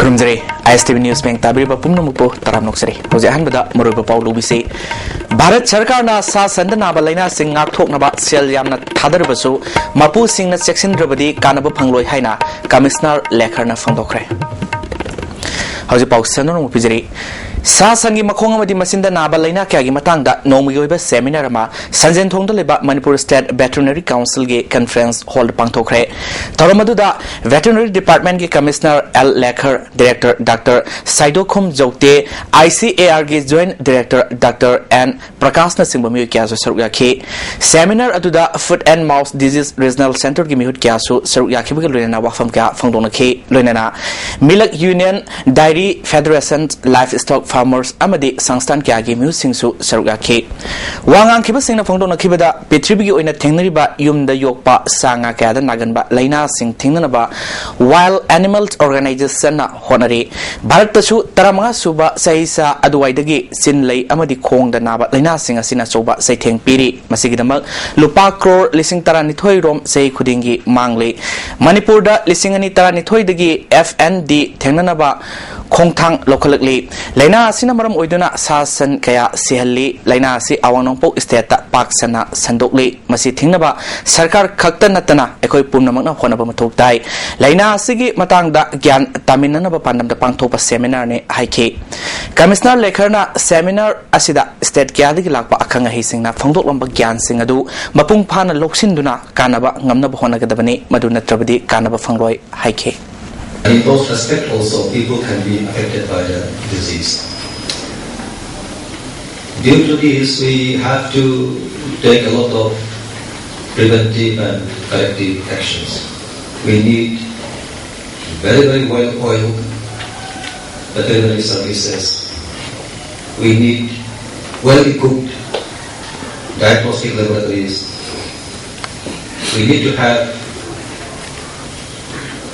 Kurumjari ISTV News Bank tabiri ba pumna mupo taram noksari hoje han bada maroi ba pawlu bisi Bharat Sarkar na sa sandana ba laina sing ngak thok na ba sel yamna thadar basu mapu sing na section drabadi kanaba phangloi haina commissioner lekar na phangdokre hoje paw sanon mu pijari sa sangi makhong amadi masinda naba laina kya gi matangda nomi oiba seminar ma sanjen thongda leba Manipur State Veterinary Council ge conference hall pangthokre toromaduda Veterinary Department ge Commissioner L Lekar Director Dr Saidokhum Jokte ICAR ge Joint Director Dr N Prakash na singba mi kya so saruk yakhi seminar aduda Foot and Mouth Disease Regional Center ge mihut kya so saruk yakhi bge loina wafam kya phangdona khi loina Milk Union Dairy Federation Livestock Farmers amadi sangstan kya gi musing su saruk ke wangang khiba singna phongdo na khibada petribigi oina thengnari ba yumda yokpa sanga kya da nagan ba laina sing thingnana ba Wild Animals Organization na honari bharat tasu taramanga suba saisa aduwaidagi sinlei amadi khongda naba laina sing asina soba saitheng piri masigidamak lupa crore lising tarani thoi rom sei khudingi mangle Manipur da lising ani tarani thoi dagi FND thengnana ba khongthang lokhalakli laina asina maram oiduna sasan kaya sihalli laina asi awangnongpo state ta paksana sandokli masi thingnaba sarkar khakta natana ekoi pumnamakna honaba mathok dai laina asigi matangda gyan taminana ba pandamda pangthopa seminar ne haike commissioner lekharna seminar asida state kyadigi lakpa akhanga hisingna phangdoklamba gyan sing adu mapung phana loksinduna kanaba ngamnaba honagadabani madu natrabadi kanaba phangloi haike. In those respects also, people can be affected by the disease. Due to this, we have to take a lot of preventive and corrective actions. We need very, very well-oiled veterinary services. We need well-equipped diagnostic laboratories. We need to have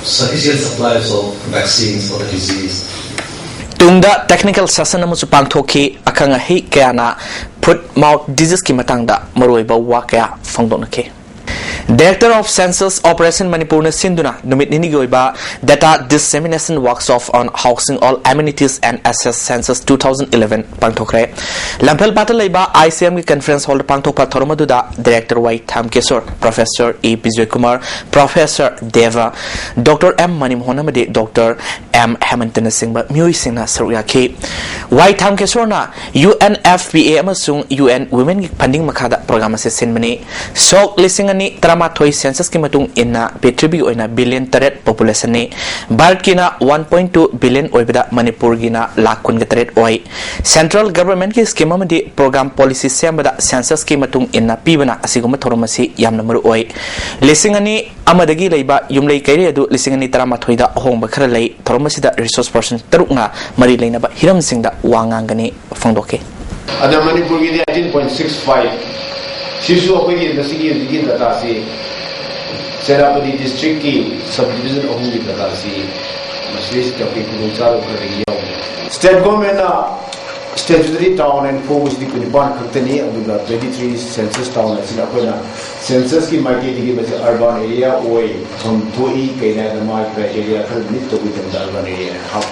sufficient supplies of vaccines for the disease. Tungda technical session amu pangthoki akhanga hi kayana foot mouth disease ki matangda maroi ba wa kaya phangdonake Director of Census Operation Manipur na sinduna numit nini goiba data dissemination workshop on housing all amenities and assess census 2011 pangthokre Lampel Patalaiba ICM ki conference hall pangthokpa thoromaduda Director Y Thamkeswar Professor E Vijay Kumar Professor Deva Dr M Manimhona made Dr M Hamilton Singba Mui Singna Saryaki Y Thamkeswar na UNFPA amasung UN Women Funding Makada program se sinmani sok lisingani Tramathoi census ki matung inna petribi oina billion taret population ni Bharat ki na 1.2 billion oibada Manipur gi na lakh kun taret oi Central Government ki scheme amadi program policy sembada census ki matung inna pibana asiguma thoromasi yamna maru oi lisingani amadagi leiba yumlei kaire adu lisingani tramathoi da hongba khara lei thoromasi da resource person tarukna mari leina ba hiram singda wangangani phangdoke ada Manipur gi 18.65 Shisu apagi investigation data si Serapati district ki subdivision of the data si maslis ka pe kunchalo kariya state government na statutory town and focus di kunipan khaktani aduga 23 census town asina koina census ki market ki base urban area oi thom thoi kaina da market area khal nit to bi da urban area how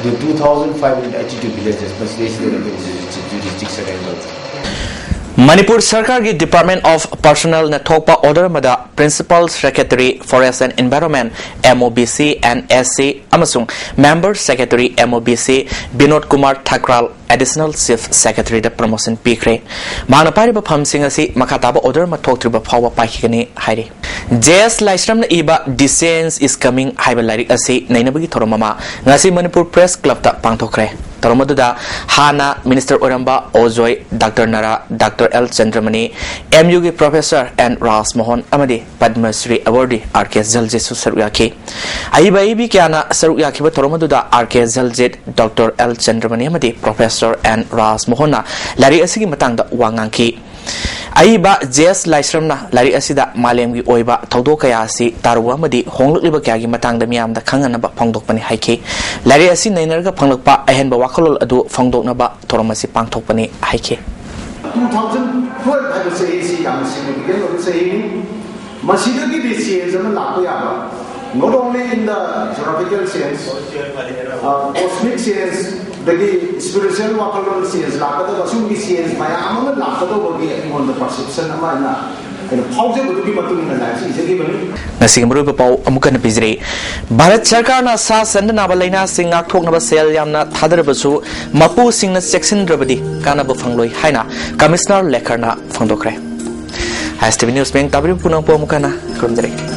the 2582 villages maslis the district secretary Manipur Sarkar ki Department of Personnel na thokpa order mada Principal Secretary Forest and Environment MOBC and SC amasung Member Secretary MOBC Binod Kumar Thakral Additional Chief Secretary da promotion pikre mana pari ba phamsing asi makataba order ma thoktriba phawa paikani hairi JS Laisram na iba Dissent is coming haiba larik asi nainabagi thoromama ngasi Manipur Press Club ta pangthokre Toromaduda Hana Minister Oramba Ojoy Dr Nara Dr L Chandramani MU ki Professor and Ras Mohan Amadi Padma Shri Awardee RK Zaljet Saruyaki Aiba ibi kyana Saruyaki ba Toromaduda RK Zaljet Dr L Chandramani Amadi Professor and Ras Mohana lari asigi matangda wangangki Aiba JS Laisramna lari asida malemgi oiba thodo kaya si taruwa madi honglukliba kya gi matangda miyamda khanganaba phangdokpani haike lari asi nainarga phanglakpa ahenba wakhalol adu phangdoknaba thoromasi pangthokpani haike 2012 haiba sei si yam significant of sei masidagi desi zaman lakpa yaba not only in the geographical sense, cosmic sense, the spiritual wakalon sense, lakada basung sense, maya amang lakada bagi on the perception amana. Nasi muru bapau amukan pizre. Bharat Sarkar na sa sandana balaina sing ngakthok na ba sel yamna thadar basu mapu sing na section drabadi kana ba phangloi haina commissioner lekharna phangdokre. ISTV News Bank tabri punang po amukana kromjare.